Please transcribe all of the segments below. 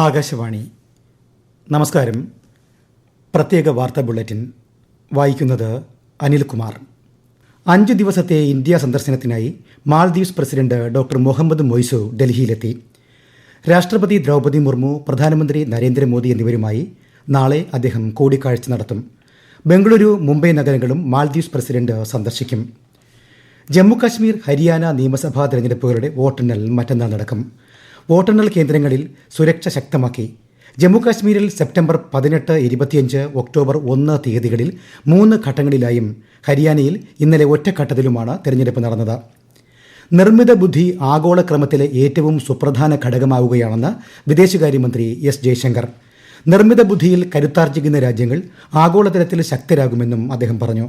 ആകാശവാണി. നമസ്കാരം. പ്രത്യേക വാർത്താ ബുള്ളറ്റിൻ വായിക്കുന്നത് അനിൽകുമാർ. 5 ദിവസത്തെ ഇന്ത്യ സന്ദർശനത്തിനായി Maldives president doctor Muhammad Muizzu ഡൽഹിയിലെത്തി. രാഷ്ട്രപതി ദ്രൗപദി മുർമു, പ്രധാനമന്ത്രി നരേന്ദ്രമോദി എന്നിവരുമായി നാളെ അദ്ദേഹം കൂടിക്കാഴ്ച നടത്തും. ബംഗളൂരു, മുംബൈ നഗരങ്ങളും മാൽദ്വീപ്സ് പ്രസിഡന്റ് സന്ദർശിക്കും. ജമ്മുകാശ്മീർ, ഹരിയാന നിയമസഭാ തെരഞ്ഞെടുപ്പുകളുടെ വോട്ടെണ്ണൽ മറ്റന്നാൾ നടക്കും. വോട്ടെണ്ണൽ കേന്ദ്രങ്ങളിൽ സുരക്ഷ ശക്തമാക്കി. ജമ്മുകാശ്മീരിൽ സെപ്റ്റംബർ 18, 25, ഒക്ടോബർ 1 തീയതികളിൽ 3 ഘട്ടങ്ങളിലായും ഹരിയാനയിൽ ഇന്നലെ ഒറ്റഘട്ടത്തിലുമാണ് തെരഞ്ഞെടുപ്പ് നടന്നത്. നിർമ്മിത ബുദ്ധി ആഗോളക്രമത്തിലെ ഏറ്റവും സുപ്രധാന ഘടകമാവുകയാണെന്ന് വിദേശകാര്യമന്ത്രി എസ് ജയശങ്കർ. നിർമ്മിത ബുദ്ധിയിൽ കരുത്താർജിക്കുന്ന രാജ്യങ്ങൾ ആഗോളതലത്തിൽ ശക്തരാകുമെന്നും അദ്ദേഹം പറഞ്ഞു.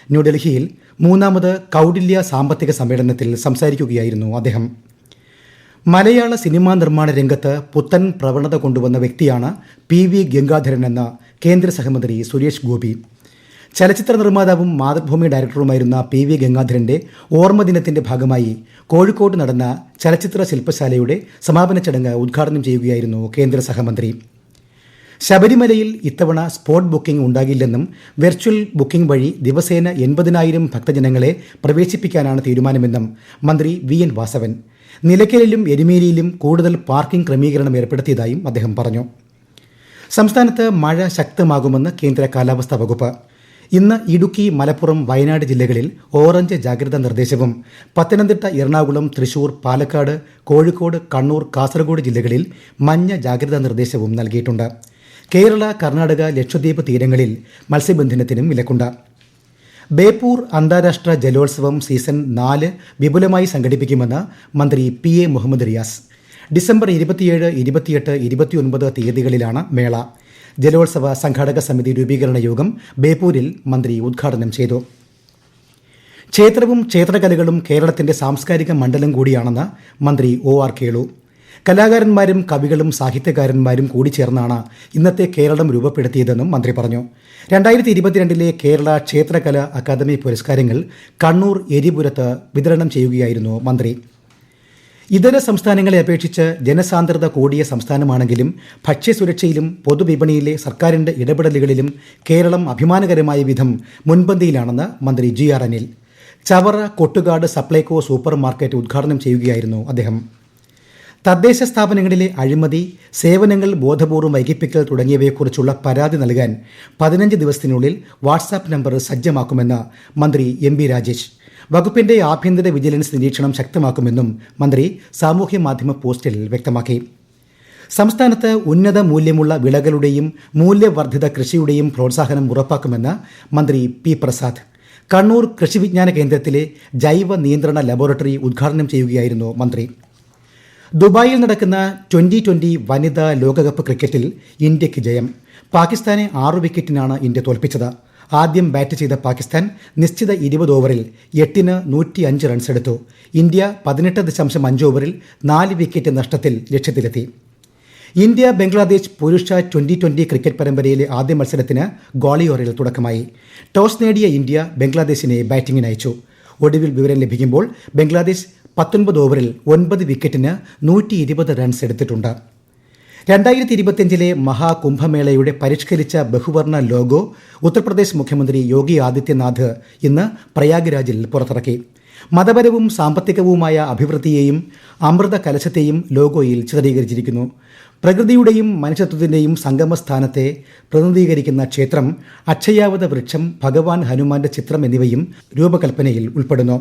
ന്യൂഡൽഹിയിൽ 3ാമത് കൌടില്യ സാമ്പത്തിക സമ്മേളനത്തിൽ സംസാരിക്കുകയായിരുന്നു അദ്ദേഹം. മലയാള സിനിമാ നിർമ്മാണ രംഗത്ത് പുത്തൻ പ്രവണത കൊണ്ടുവന്ന വ്യക്തിയാണ് PV ഗംഗാധരൻ എന്ന കേന്ദ്ര സഹമന്ത്രി സുരേഷ് ഗോപി. ചലച്ചിത്ര നിർമ്മാതാവും മാതൃഭൂമി ഡയറക്ടറുമായിരുന്ന PV ഗംഗാധരന്റെ ഓർമ്മദിനത്തിന്റെ ഭാഗമായി കോഴിക്കോട് നടന്ന ചലച്ചിത്ര ശില്പശാലയുടെ സമാപന ചടങ്ങ് ഉദ്ഘാടനം ചെയ്യുകയായിരുന്നു കേന്ദ്ര സഹമന്ത്രി. ശബരിമലയിൽ ഇത്തവണ സ്പോട്ട് ബുക്കിംഗ് ഉണ്ടാകില്ലെന്നും വെർച്വൽ ബുക്കിംഗ് വഴി ദിവസേന 80,000 ഭക്തജനങ്ങളെ പ്രവേശിപ്പിക്കാനാണ് തീരുമാനമെന്നും മന്ത്രി VN വാസവൻ. നിലയ്ക്കലിലും എരുമേലിയിലും കൂടുതൽ പാർക്കിംഗ് ക്രമീകരണം ഏർപ്പെടുത്തിയതായും അദ്ദേഹം പറഞ്ഞു. സംസ്ഥാനത്ത് മഴ ശക്തമാകുമെന്ന് കേന്ദ്ര കാലാവസ്ഥാ വകുപ്പ്. ഇന്ന് ഇടുക്കി, മലപ്പുറം, വയനാട് ജില്ലകളിൽ ഓറഞ്ച് ജാഗ്രതാ നിർദ്ദേശവും പത്തനംതിട്ട, എറണാകുളം, തൃശൂർ, പാലക്കാട്, കോഴിക്കോട്, കണ്ണൂർ, കാസർഗോഡ് ജില്ലകളിൽ മഞ്ഞ ജാഗ്രതാ നിർദ്ദേശവും നൽകിയിട്ടുണ്ട്. കേരള, കർണാടക, ലക്ഷദ്വീപ് തീരങ്ങളിൽ മത്സ്യബന്ധനത്തിനും വിലക്കുണ്ട്. ബേപ്പൂർ അന്താരാഷ്ട്ര ജലോത്സവം സീസൺ 4 വിപുലമായി സംഘടിപ്പിക്കുമെന്ന് മന്ത്രി PA മുഹമ്മദ് റിയാസ്. ഡിസംബർ 27, 28, 29 തീയതികളിലാണ് മേള. ജലോത്സവ സംഘാടക സമിതി രൂപീകരണ യോഗം ബേപ്പൂരിൽ മന്ത്രി ഉദ്ഘാടനം ചെയ്തു. ക്ഷേത്രവും ക്ഷേത്രകലകളും കേരളത്തിന്റെ സാംസ്കാരിക മണ്ഡലം കൂടിയാണെന്ന് മന്ത്രി OR കേളു. കലാകാരന്മാരും കവികളും സാഹിത്യകാരന്മാരും കൂടി ചേർന്നാണ് ഇന്നത്തെ കേരളം രൂപപ്പെടുത്തിയതെന്നും മന്ത്രി പറഞ്ഞു. 2022 കേരള ക്ഷേത്രകല അക്കാദമി പുരസ്കാരങ്ങൾ കണ്ണൂർ എരിപുരത്ത് വിതരണം ചെയ്യുകയായിരുന്നു മന്ത്രി. ഇതര സംസ്ഥാനങ്ങളെ അപേക്ഷിച്ച് ജനസാന്ദ്രത കൂടിയ സംസ്ഥാനമാണെങ്കിലും ഭക്ഷ്യസുരക്ഷയിലും പൊതുവിപണിയിലെ സർക്കാരിന്റെ ഇടപെടലുകളിലും കേരളം അഭിമാനകരമായ വിധം മുൻപന്തിയിലാണെന്ന് മന്ത്രി GR Anil. Chavara Kottukad Supplyco super market ഉദ്ഘാടനം ചെയ്യുകയായിരുന്നു അദ്ദേഹം. തദ്ദേശ സ്ഥാപനങ്ങളിലെ അഴിമതി, സേവനങ്ങൾ ബോധപൂർവം വൈകിപ്പിക്കൽ തുടങ്ങിയവയെക്കുറിച്ചുള്ള പരാതി നൽകാൻ 15 ദിവസത്തിനുള്ളിൽ വാട്സാപ്പ് നമ്പർ സജ്ജമാക്കുമെന്ന് മന്ത്രി MB രാജേഷ്. വകുപ്പിന്റെ ആഭ്യന്തര വിജിലൻസ് നിരീക്ഷണം ശക്തമാക്കുമെന്നും മന്ത്രി സാമൂഹ്യ മാധ്യമ പോസ്റ്റിൽ വ്യക്തമാക്കി. സംസ്ഥാനത്ത് ഉന്നത മൂല്യമുള്ള വിളകളുടെയും മൂല്യവർദ്ധിത കൃഷിയുടെയും പ്രോത്സാഹനം ഉറപ്പാക്കുമെന്ന് മന്ത്രി P പ്രസാദ്. കണ്ണൂർ കൃഷി വിജ്ഞാന കേന്ദ്രത്തിലെ ജൈവ നിയന്ത്രണ ലബോറട്ടറി ഉദ്ഘാടനം ചെയ്യുകയായിരുന്നു മന്ത്രി. ദുബായിൽ നടക്കുന്ന 2020 വനിതാ ലോകകപ്പ് ക്രിക്കറ്റിൽ ഇന്ത്യയ്ക്ക് ജയം. പാകിസ്ഥാനെ 6 വിക്കറ്റിനാണ് ഇന്ത്യ തോൽപ്പിച്ചത്. ആദ്യം ബാറ്റ് ചെയ്ത പാകിസ്ഥാൻ നിശ്ചിത 20 ഓവറിൽ 8ന് 105 റൺസ് എടുത്തു. ഇന്ത്യ 18.5 ഓവറിൽ 4 വിക്കറ്റ് നഷ്ടത്തിൽ ലക്ഷ്യത്തിലെത്തി. ഇന്ത്യ ബംഗ്ലാദേശ് പുരുഷ 2020 ക്രിക്കറ്റ് പരമ്പരയിലെ ആദ്യ മത്സരത്തിന് ഗ്വാളിയോറിൽ തുടക്കമായി. ടോസ് നേടിയ ഇന്ത്യ ബംഗ്ലാദേശിനെ ബാറ്റിംഗിന് അയച്ചു. ഒടുവിൽ വിവരം ലഭിക്കുമ്പോൾ ബംഗ്ലാദേശ് 19 ഓവറിൽ 9 വിക്കറ്റിന് 120 റൺസ് എടുത്തിട്ടുണ്ട്. 2025 മഹാകുംഭമേളയുടെ പരിഷ്കരിച്ച ബഹുവർണ്ണ ലോഗോ ഉത്തർപ്രദേശ് മുഖ്യമന്ത്രി യോഗി ആദിത്യനാഥ് ഇന്ന് പ്രയാഗ്രാജിൽ പുറത്തിറക്കി. മതപരവും സാമ്പത്തികവുമായ അഭിവൃദ്ധിയെയും അമൃത കലശത്തെയും ലോഗോയിൽ ചിത്രീകരിച്ചിരിക്കുന്നു. പ്രകൃതിയുടെയും മനുഷ്യത്വത്തിന്റെയും സംഗമസ്ഥാനത്തെ പ്രതിനിധീകരിക്കുന്ന ക്ഷേത്രം, അക്ഷയാവത വൃക്ഷം, ഭഗവാൻ ഹനുമാന്റെ ചിത്രം എന്നിവയും രൂപകൽപ്പനയിൽ ഉൾപ്പെടുന്നു.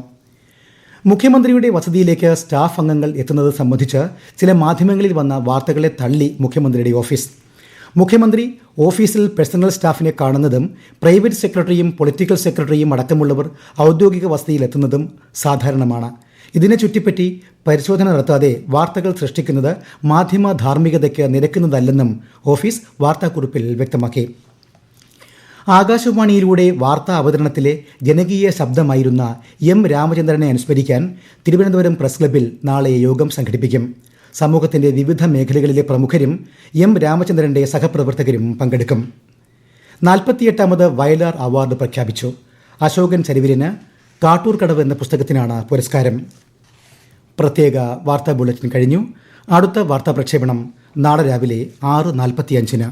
മുഖ്യമന്ത്രിയുടെ വസതിയിലേക്ക് സ്റ്റാഫ് അംഗങ്ങൾ എത്തുന്നത് സംബന്ധിച്ച് ചില മാധ്യമങ്ങളിൽ വന്ന വാർത്തകളെ തള്ളി മുഖ്യമന്ത്രിയുടെ ഓഫീസ്. മുഖ്യമന്ത്രി ഓഫീസിൽ പേഴ്സണൽ സ്റ്റാഫിനെ കാണുന്നതും പ്രൈവറ്റ് സെക്രട്ടറിയും പൊളിറ്റിക്കൽ സെക്രട്ടറിയും അടക്കമുള്ളവർ ഔദ്യോഗിക വസതിയിലെത്തുന്നതും സാധാരണമാണ്. ഇതിനെ ചുറ്റിപ്പറ്റി പരിശോധന നടത്താതെ വാർത്തകൾ സൃഷ്ടിക്കുന്നത് മാധ്യമ ധാർമ്മികതയ്ക്ക് നിരക്കുന്നതല്ലെന്നും ഓഫീസ് വാർത്താക്കുറിപ്പിൽ വ്യക്തമാക്കി. ആകാശവാണിയിലൂടെ വാർത്താ അവതരണത്തിലെ ജനകീയ ശബ്ദമായിരുന്ന M രാമചന്ദ്രനെ അനുസ്മരിക്കാൻ തിരുവനന്തപുരം പ്രസ് ക്ലബ്ബിൽ നാളെ യോഗം സംഘടിപ്പിക്കും. സമൂഹത്തിന്റെ വിവിധ മേഖലകളിലെ പ്രമുഖരും M രാമചന്ദ്രന്റെ സഹപ്രവർത്തകരും പങ്കെടുക്കും. 48ാമത് വയലാർ അവാർഡ് പ്രഖ്യാപിച്ചു. അശോകൻ ചരിവിലിന് കാട്ടൂർ കടവ് എന്ന പുസ്തകത്തിനാണ് പുരസ്കാരം. പ്രത്യേക വാർത്താ ബുള്ളറ്റിൻ കഴിഞ്ഞു. അടുത്ത വാർത്താ പ്രക്ഷേപണം നാളെ രാവിലെ 6:45-ന്.